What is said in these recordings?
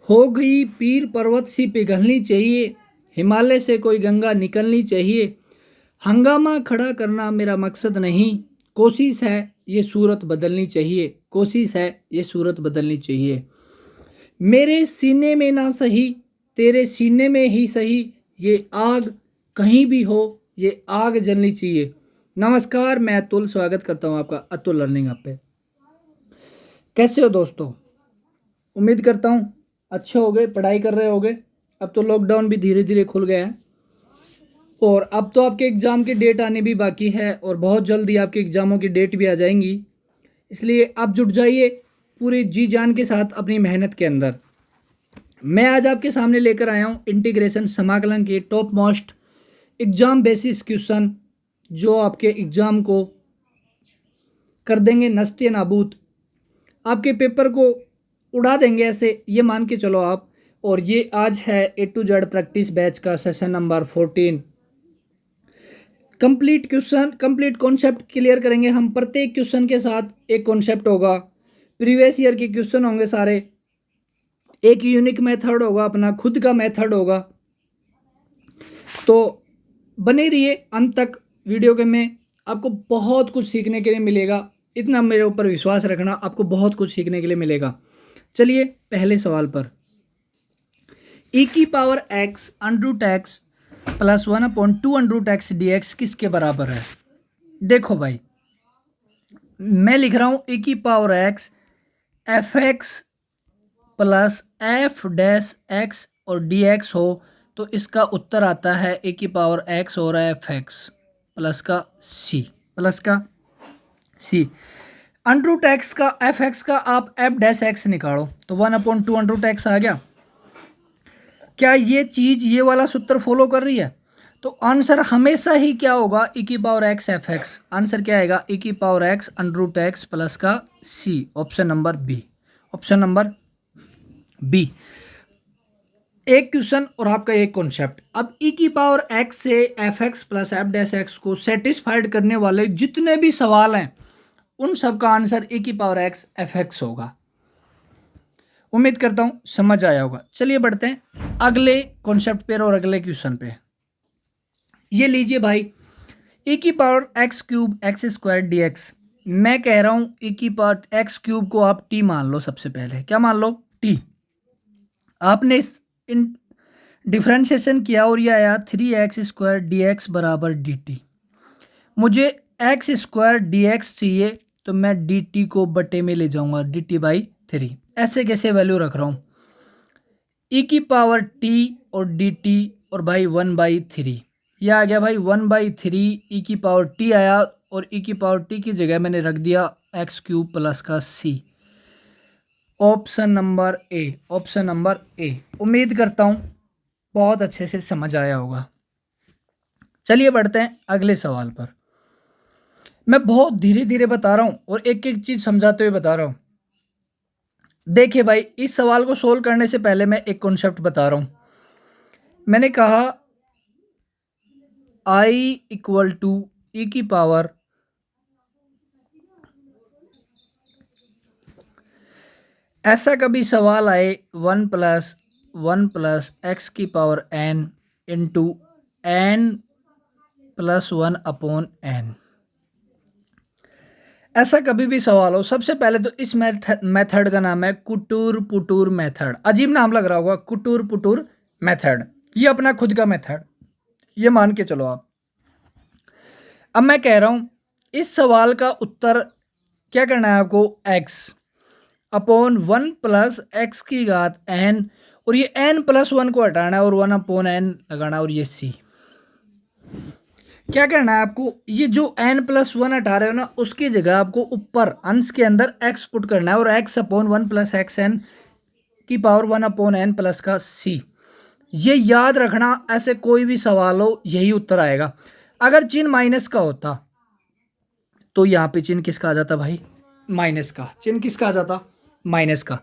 हो गई पीर पर्वत सी पिघलनी चाहिए, हिमालय से कोई गंगा निकलनी चाहिए। हंगामा खड़ा करना मेरा मकसद नहीं, कोशिश है ये सूरत बदलनी चाहिए, कोशिश है ये सूरत बदलनी चाहिए। मेरे सीने में ना सही, तेरे सीने में ही सही, ये आग कहीं भी हो, ये आग जलनी चाहिए। नमस्कार, मैं अतुल स्वागत करता हूँ आपका अतुल लर्निंग हब पे। कैसे हो दोस्तों? उम्मीद करता हूँ अच्छे हो गए, पढ़ाई कर रहे होगे। अब तो लॉकडाउन भी धीरे धीरे खुल गया है और अब तो आपके एग्ज़ाम की डेट आने भी बाकी है और बहुत जल्दी आपके एग्ज़ामों की डेट भी आ जाएंगी। इसलिए आप जुट जाइए पूरे जी जान के साथ अपनी मेहनत के अंदर। मैं आज आपके सामने लेकर आया हूँ इंटीग्रेशन समाकलन के top most exam basis question, जो आपके एग्ज़ाम को कर देंगे नस्ते नाबूद, आपके पेपर को उड़ा देंगे ऐसे, ये मान के चलो आप। और ये आज है A to Z practice batch का session number 14। Complete question, complete concept clear करेंगे हम। प्रत्येक क्वेश्चन के साथ एक कॉन्सेप्ट होगा, प्रीवियस ईयर के क्वेश्चन होंगे सारे, एक यूनिक मेथड होगा, अपना खुद का मेथड होगा। तो बने रहिए अंत तक वीडियो के में, आपको बहुत कुछ सीखने के लिए मिलेगा। इतना मेरे ऊपर विश्वास रखना, आपको बहुत कुछ सीखने के लिए मिलेगा। चलिए पहले सवाल पर। e की power x under root x plus 1/2 under root x dx किसके बराबर है? देखो भाई, मैं लिख रहा हूँ e की power x fx plus f dash x और dx हो तो इसका उत्तर आता है e की पावर x और fx प्लस का c। अंडर रूट एक्स का fx का आप f डैश एक्स निकालो तो 1/2 अंडर रूट एक्स आ गया। क्या ये चीज़ ये वाला सूत्र फॉलो कर रही है? तो आंसर हमेशा ही क्या होगा? e की power x f x. Answer क्या आएगा? e की power x under root x plus का c। Option number B. Option number B. एक क्वेश्चन और आपका एक कॉन्सेप्ट। अब e की पावर x से f x plus f dash x को सेटिस्फाइड करने वाले जितने भी सवाल हैं उन सब का आंसर e की पावर x एफ एक्स होगा। उम्मीद करता हूं समझ आया होगा। चलिए बढ़ते हैं अगले कॉन्सेप्ट पे और अगले क्वेश्चन पे। ये लीजिए भाई, e की power x cube x square D x. मैं कह रहा हूं e की पावर एक्स क्यूब को आप t मान लो। सबसे पहले क्या मान लो? t। आपने इस इन डिफ्रेंशिएशन किया और ये आया 3x² dx बराबर dt। मुझे एक्स स्क्वायर डी एक्स चाहिए तो मैं dt को बटे में ले जाऊंगा, dt/3। ऐसे कैसे वैल्यू रख रहा हूं? e की पावर t और dt और भाई 1/3। यह आ गया भाई 1/3। e की पावर t आया और e की पावर t की जगह मैंने रख दिया एक्स क्यूब प्लस का c। Option number A. Option number A. उम्मीद करता हूं बहुत अच्छे से समझ आया होगा। चलिए बढ़ते हैं अगले सवाल पर। मैं बहुत धीरे धीरे बता रहा हूं और एक एक चीज समझाते हुए बता रहा हूं। देखिए भाई, इस सवाल को सोल्व करने से पहले मैं एक कॉन्सेप्ट बता रहा हूं। मैंने कहा i इक्वल टू e की पावर ऐसा कभी सवाल आए 1 + 1 + x की पावर n इंटू n+1/n। ऐसा कभी भी सवाल हो, सबसे पहले तो इस मेथड का नाम है कुटूर पुटूर मेथड। अजीब नाम लग रहा होगा, कुटूर पुटूर मेथड। ये अपना खुद का मेथड, ये मान के चलो आप। अब मैं कह रहा हूं इस सवाल का उत्तर क्या करना है आपको? x/1 + x⁻n और ये n+1 को हटाना है और 1/n लगाना और ये c। क्या करना है आपको? ये जो n+1 हटा रहे हो ना, उसकी जगह आपको ऊपर अंश के अंदर x पुट करना है और x/1 + xn की पावर 1/n प्लस का c। ये याद रखना, ऐसे कोई भी सवाल हो यही उत्तर आएगा। अगर चिन्ह माइनस का होता तो यहाँ पे चिन्ह किसका आ जाता भाई? माइनस का। चिन्ह किसका आ जाता? माइनस का।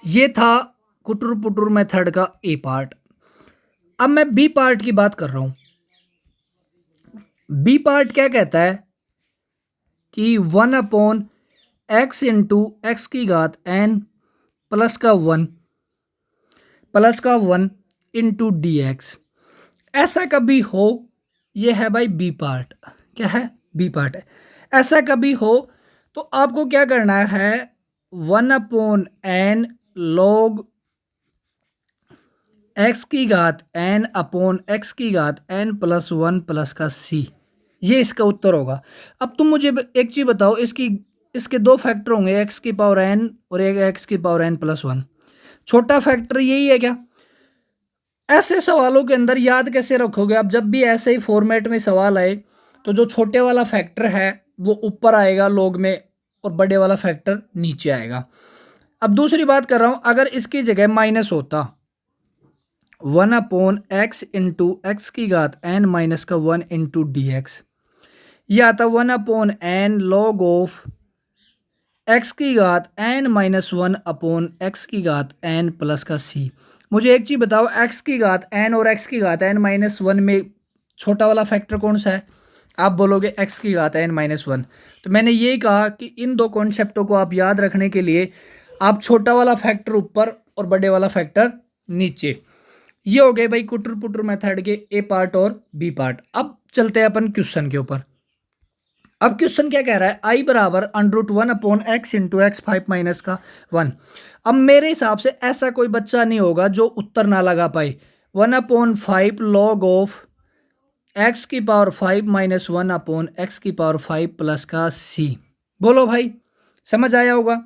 ये था कुटुर पुटुर मेथड का ए पार्ट। अब मैं बी पार्ट की बात कर रहा हूं। बी पार्ट क्या कहता है कि 1/x इंटू x⁻n प्लस का 1 प्लस का 1 इंटू डी एक्स। ऐसा कभी हो, ये है भाई बी पार्ट, क्या है, बी पार्ट है। ऐसा कभी हो तो आपको क्या करना है, 1/n log एक्स की घात n अपॉन एक्स की घात n प्लस 1 प्लस का c, ये इसका उत्तर होगा। अब तुम मुझे एक चीज़ बताओ, इसके दो फैक्टर होंगे, एक्स की पावर n और एक एक्स की पावर n प्लस 1। छोटा फैक्टर यही है क्या? ऐसे सवालों के अंदर याद कैसे रखोगे आप? जब भी ऐसे ही फॉर्मेट में सवाल आए तो जो छोटे वाला फैक्टर है वो ऊपर आएगा लॉग में और बड़े वाला फैक्टर नीचे आएगा। अब दूसरी बात कर रहा हूं, अगर इसकी जगह माइनस होता 1/x इंटू एक्स की घात n माइनस का 1 इंटू डी एक्स, ये आता 1/n log ऑफ एक्स की घात n माइनस 1 अपॉन एक्स की घात n प्लस का c। मुझे एक चीज़ बताओ, एक्स की घात n और एक्स की घात n माइनस 1 में छोटा वाला फैक्टर कौन सा है? आप बोलोगे एक्स की घात n माइनस 1। तो मैंने यही कहा कि इन दो कॉन्सेप्टों को आप याद रखने के लिए आप छोटा वाला फैक्टर ऊपर और बड़े वाला फैक्टर नीचे। ये हो गए भाई कुटर पुटर मेथड के ए पार्ट और बी पार्ट। अब चलते हैं अपन क्वेश्चन के ऊपर। अब क्वेश्चन क्या कह रहा है, आई बराबर √1/x इंटू एक्स 5 माइनस का 1। अब मेरे हिसाब से ऐसा कोई बच्चा नहीं होगा जो उत्तर ना लगा पाए। 1/5 log ऑफ एक्स की पावर 5 माइनस 1 अपॉन एक्स की पावर 5 प्लस का c। बोलो भाई, समझ आया होगा?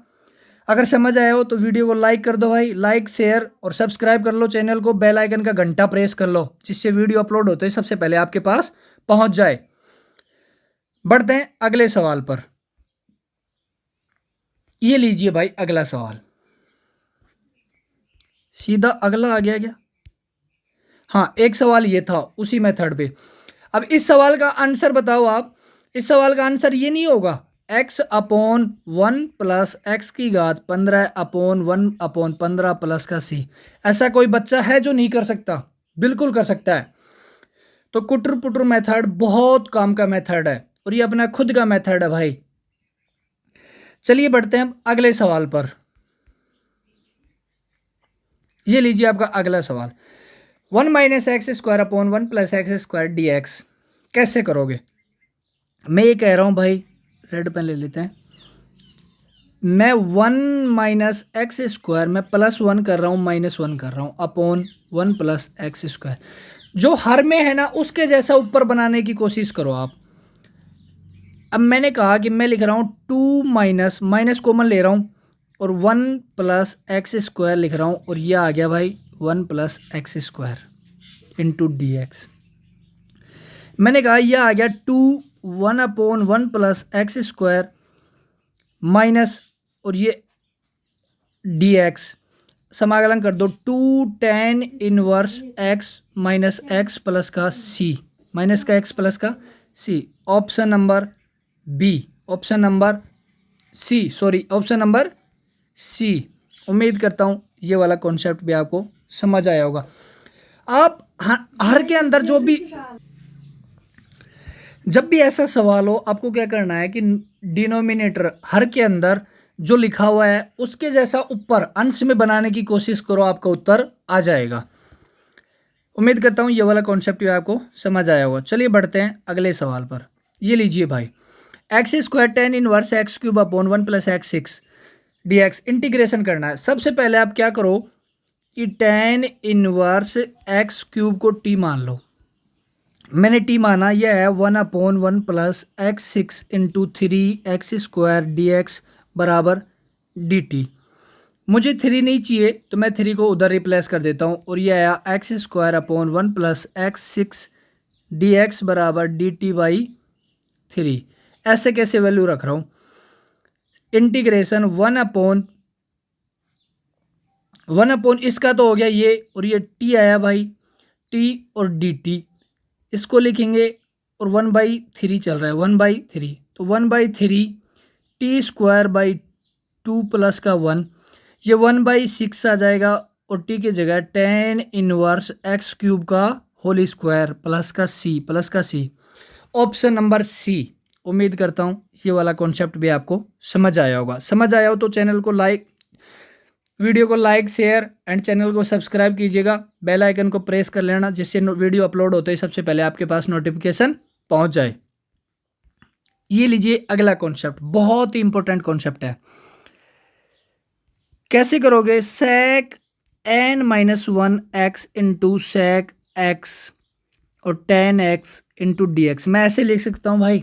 अगर समझ आया हो तो वीडियो को लाइक कर दो भाई, लाइक शेयर और सब्सक्राइब कर लो चैनल को, बेल आइकन का घंटा प्रेस कर लो जिससे वीडियो अपलोड होते ही सबसे पहले आपके पास पहुंच जाए। बढ़ते हैं अगले सवाल पर। ये लीजिए भाई अगला सवाल, सीधा अगला आ गया क्या? हाँ, एक सवाल ये था उसी मेथड पे। अब इस सवाल का आंसर बताओ आप। इस सवाल का आंसर ये नहीं होगा x/1 प्लस एक्स की घात 15/1/15 प्लस का c। ऐसा कोई बच्चा है जो नहीं कर सकता? बिल्कुल कर सकता है। तो कुटर पुटर मेथड बहुत काम का मेथड है और ये अपना खुद का मेथड है भाई। चलिए बढ़ते हैं अगले सवाल पर। ये लीजिए आपका अगला सवाल, 1 minus x square upon 1 plus x square D x कैसे करोगे? मैं ये कह रहा हूँ भाई, रेड पेन ले लेते हैं। मैं 1 माइनस एक्स स्क्वायर में +1 कर रहा हूँ, -1 कर रहा हूँ अपॉन 1 प्लस एक्स स्क्वायर। जो हर में है ना उसके जैसा ऊपर बनाने की कोशिश करो आप। अब मैंने कहा कि मैं लिख रहा हूँ 2 माइनस कॉमन ले रहा हूँ और 1 प्लस एक्स स्क्वायर लिख रहा हूँ और ये आ गया भाई 1 plus x square into d x. मैंने कहा यह आ गया 1/1 प्लस एक्स स्क्वायर माइनस और ये डी एक्स, समाकलन कर दो 2 tan inverse x minus x plus का सी, माइनस का एक्स प्लस का सी। Option number B, option number C, sorry option number C. उम्मीद करता हूँ ये वाला कॉन्सेप्ट भी आपको समझ आया होगा। आप हर के अंदर जब भी ऐसा सवाल हो आपको क्या करना है कि डिनोमिनेटर हर के अंदर जो लिखा हुआ है उसके जैसा ऊपर अंश में बनाने की कोशिश करो, आपका उत्तर आ जाएगा। उम्मीद करता हूँ ये वाला कॉन्सेप्ट भी आपको समझ आया होगा। चलिए बढ़ते हैं अगले सवाल पर। ये लीजिए भाई, x square tan inverse x cube upon 1 plus x 6 D x integration करना है। सबसे पहले आप क्या करो कि tan इनवर्स एक्स क्यूब को टी मान लो। मैंने टी माना, यह है 1/1 plus x 6 into 3x square D x बराबर डी टी। मुझे 3 नहीं चाहिए तो मैं 3 को उधर रिप्लेस कर देता हूँ और यह आया x square upon 1 plus x 6 D x बराबर डी टी बाई 3। ऐसे कैसे वैल्यू रख रहा हूँ, इंटीग्रेशन 1/1 इसका तो हो गया ये, और ये टी आया भाई, टी और डी टी इसको लिखेंगे और 1/3 चल रहा है, 1/3 तो 1/3 टी स्क्वायर बाई 2 प्लस का 1, ये 1/6 आ जाएगा और टी की जगह tan इनवर्स एक्स क्यूब का होल स्क्वायर प्लस का सी, ऑप्शन नंबर सी। उम्मीद करता हूँ ये वाला कॉन्सेप्ट भी आपको समझ आया होगा। समझ आया हो तो चैनल को लाइक, वीडियो को लाइक शेयर एंड चैनल को सब्सक्राइब कीजिएगा, बेल आइकन को प्रेस कर लेना जिससे वीडियो अपलोड होते ही सबसे पहले आपके पास नोटिफिकेशन पहुंच जाए। ये लीजिए अगला कॉन्सेप्ट, बहुत ही इंपॉर्टेंट कॉन्सेप्ट है। कैसे करोगे? sec n-1 x into sec x और tan x इंटू dx। मैं ऐसे लिख सकता हूँ भाई,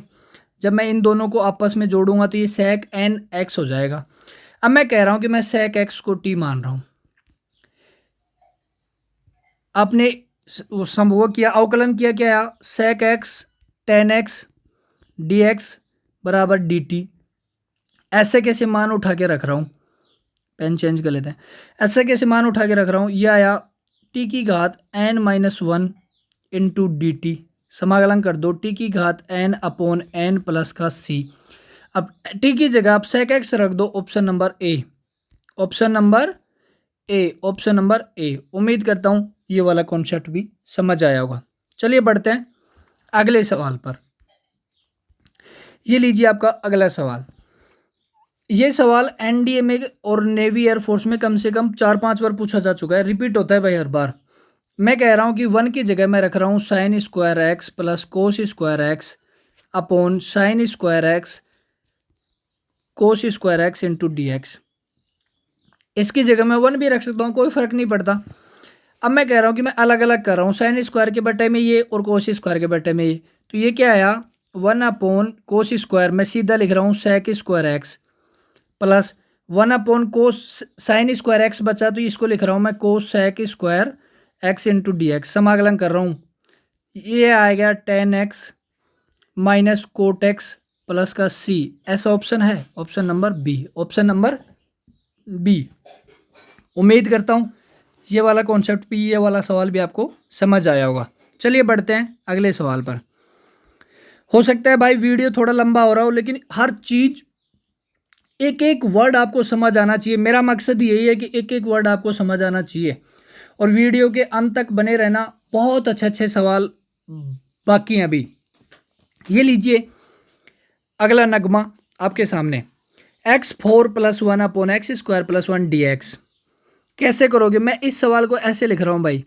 जब मैं इन दोनों को आपस में जोड़ूंगा तो ये sec n x हो जाएगा। अब मैं कह रहा हूं कि मैं sec x को t मान रहा हूं। आपने वो किया, अवकलन किया, क्या sec x tan x dx बराबर dt। ऐसे कैसे मान उठा के रख रहा हूं, पेन चेंज कर लेते हैं। ऐसे कैसे मान उठा के रख रहा हूं, यह आया t की घात n-1 इंटू डी टी। समाकलन कर दो, t की घात n अपॉन n प्लस का c। अब t की जगह आप sec x रख दो, option number A, option number A, option number A. उम्मीद करता हूं ये वाला कॉन्सेप्ट भी समझ आया होगा। चलिए बढ़ते हैं अगले सवाल पर। ये लीजिए आपका अगला सवाल। ये सवाल एनडीए में और नेवी एयरफोर्स में कम से कम 4-5 बार पूछा जा चुका है, रिपीट होता है भाई हर बार। मैं कह रहा हूं कि 1 की जगह मैं रख रहा हूं sin square x plus cos square x upon sin square x cos square x into d x. इसकी जगह मैं 1 भी रख सकता हूँ, कोई फर्क नहीं पड़ता। अब मैं कह रहा हूँ कि मैं अलग अलग कर रहा हूँ, साइन स्क्वायर के बटे में ये और कोस स्क्वायर के बटे में ये। तो ये क्या आया, 1 अपॉन कोस स्क्वायर, मैं सीधा लिख रहा हूँ sec square x plus 1 upon cos sine square x बचा तो इसको लिख रहा हूँ मैं cos sec square x into d x. समाकलन कर रहा हूँ, ये आएगा tan x minus cot x plus का c। ऐसा ऑप्शन है, option number B, option number B. उम्मीद करता हूँ ये वाला कॉन्सेप्ट भी, ये वाला सवाल भी आपको समझ आया होगा। चलिए बढ़ते हैं अगले सवाल पर। हो सकता है भाई वीडियो थोड़ा लंबा हो रहा हो, लेकिन हर चीज एक एक वर्ड आपको समझ आना चाहिए। मेरा मकसद यही है कि एक एक वर्ड आपको समझ आना चाहिए और वीडियो के अंत तक बने रहना। बहुत अच्छे अच्छे सवाल बाकी हैं अभी। ये लीजिए अगला नगमा आपके सामने, x4 + 1 upon x square plus 1 dx। कैसे करोगे? मैं इस सवाल को ऐसे लिख रहा हूँ भाई,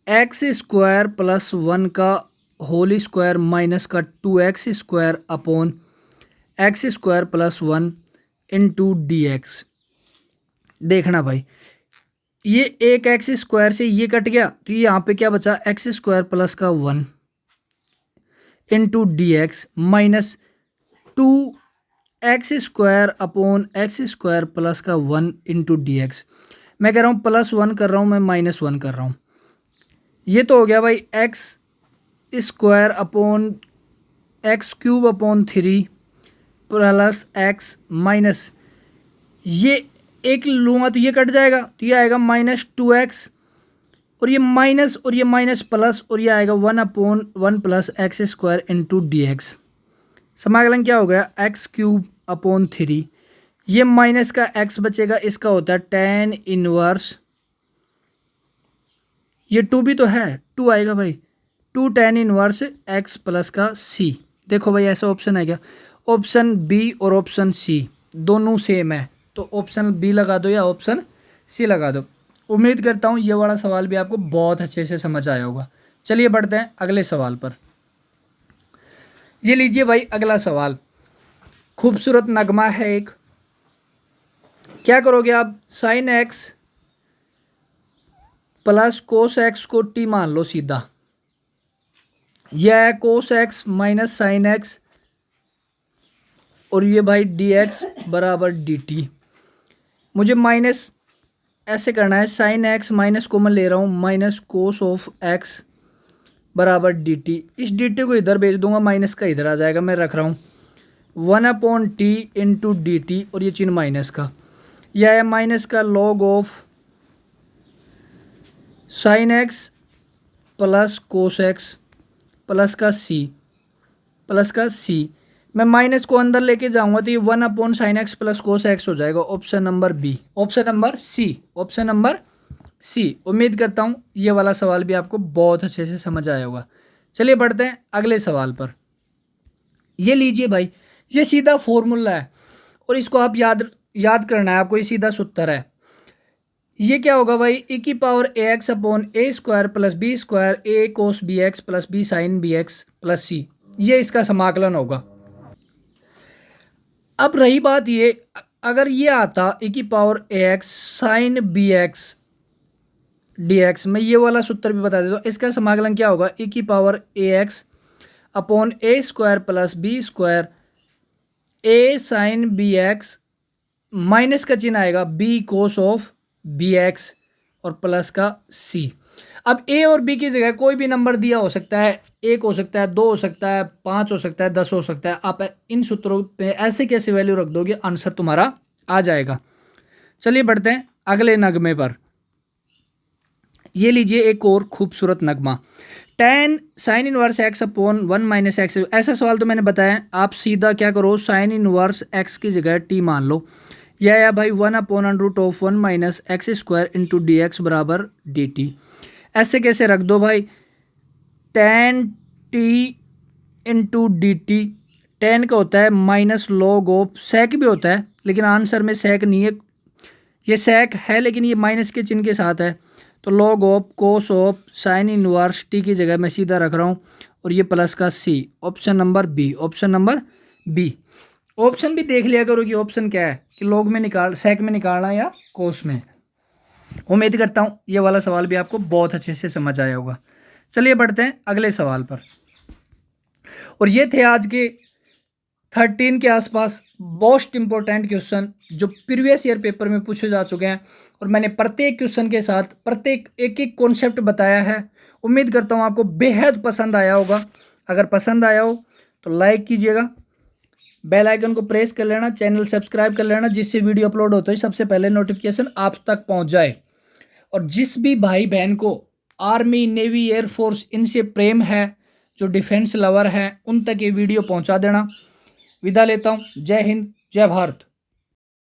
एक्स स्क्वायर प्लस 1 का होल स्क्वायर माइनस का 2x square upon x square plus 1 into d x. देखना भाई, ये एक एक्स स्क्वायर से ये कट गया तो ये यहाँ पे क्या बचा, एक्स स्क्वायर प्लस का 1 into d x minus 2x square upon x square plus का 1 इंटू डी एक्स। मैं कह रहा हूँ +1 कर रहा हूँ, मैं -1 कर रहा हूँ। ये तो हो गया भाई x square upon x cube upon 3 plus x minus, ये एक लूँगा तो ये कट जाएगा तो ये आएगा -2x और ये माइनस और ये माइनस प्लस और ये आएगा 1 upon 1 plus x square into d x. समाकलन क्या हो गया, एक्स क्यूब अपॉन 3, ये माइनस का x बचेगा, इसका होता है tan इनवर्स, ये 2 भी तो है, 2 आएगा भाई, 2 tan इनवर्स x प्लस का c। देखो भाई ऐसा ऑप्शन है क्या, ऑप्शन बी और ऑप्शन सी दोनों सेम है, तो ऑप्शन बी लगा दो या ऑप्शन सी लगा दो। उम्मीद करता हूँ ये वाला सवाल भी आपको बहुत अच्छे से समझ आया होगा। चलिए बढ़ते हैं अगले सवाल पर। ये लीजिए भाई अगला सवाल, खूबसूरत नगमा है एक। क्या करोगे आप, sign x plus cos x को टी मान लो सीधा, यह है cos x minus sine x और ये भाई डी एक्स बराबर डी टी। मुझे माइनस ऐसे करना है, साइन एक्स माइनस कॉमन ले रहा हूँ, माइनस कोस ऑफ एक्स बराबर डी टी। इस डी टी को इधर भेज दूंगा, माइनस का इधर आ जाएगा। मैं रख रहा हूँ 1 upon T into d T और ये चिन्ह माइनस का, यह है माइनस का log of sine x plus cos x plus का सी, प्लस का सी। मैं माइनस को अंदर लेके जाऊंगा तो ये 1 upon sine x plus cos x हो जाएगा। Option number B, option number C, option number C. उम्मीद करता हूँ ये वाला सवाल भी आपको बहुत अच्छे से समझ आया होगा। चलिए बढ़ते हैं अगले सवाल पर। ये लीजिए भाई, ये सीधा फॉर्मूला है और इसको आप याद करना है आपको, ये सीधा सूत्र है। ये क्या होगा भाई, ए की power a x upon a square plus b square a cos b x plus b sine b x plus c, ये इसका समाकलन होगा। अब रही बात ये, अगर ये आता ए की power a x sine b x d x, मैं ये वाला सूत्र भी बता देता हूँ। इसका समाकलन क्या होगा, ए की power a x upon a square plus b square a sine b x, minus का चिन्ह आएगा b cos of b x और प्लस का सी। अब ए और बी की जगह कोई भी नंबर दिया हो सकता है, 1 हो सकता है, 2 हो सकता है, 5 हो सकता है, 10 हो सकता है। आप इन सूत्रों पे ऐसे कैसे वैल्यू रख दोगे, आंसर तुम्हारा आ जाएगा। चलिए बढ़ते हैं अगले नगमे पर। ये लीजिए एक और खूबसूरत नगमा, tan sine inverse x upon 1 minus x. ऐसा सवाल तो मैंने बताया, आप सीधा क्या करो, साइन इनवर्स एक्स की जगह टी मान लो, या भाई 1 upon under root of 1 minus x square into d x बराबर डी टी। ऐसे कैसे रख दो भाई, tan t into d t, tan का होता है माइनस लॉग ऑफ, सेक भी होता है लेकिन आंसर में सेक नहीं है, ये सेक है लेकिन ये माइनस के चिन्ह के साथ है, तो log of cos of sine inverse T की जगह मैं सीधा रख रहा हूँ, और ये प्लस का सी, option number B, option number B. Option भी देख लिया करो कि ऑप्शन क्या है, कि लॉग में निकाल, सेक में निकालना या कोस में। उम्मीद करता हूँ ये वाला सवाल भी आपको बहुत अच्छे से समझ आया होगा। चलिए बढ़ते हैं अगले सवाल पर। और ये थे आज के 13 के आसपास मोस्ट इंपॉर्टेंट क्वेश्चन जो प्रीवियस ईयर पेपर में पूछे जा चुके हैं, और मैंने प्रत्येक क्वेश्चन के साथ प्रत्येक एक एक कॉन्सेप्ट बताया है। उम्मीद करता हूँ आपको बेहद पसंद आया होगा। अगर पसंद आया हो तो लाइक कीजिएगा, बेल आइकन को प्रेस कर लेना, चैनल सब्सक्राइब कर लेना, जिससे वीडियो अपलोड होते ही सबसे पहले नोटिफिकेशन आप तक पहुँच जाए। और जिस भी भाई बहन को आर्मी, नेवी, एयरफोर्स इनसे प्रेम है, जो डिफेंस लवर हैं, उन तक ये वीडियो पहुंचा देना। विदा लेता हूं। जय हिंद, जय भारत।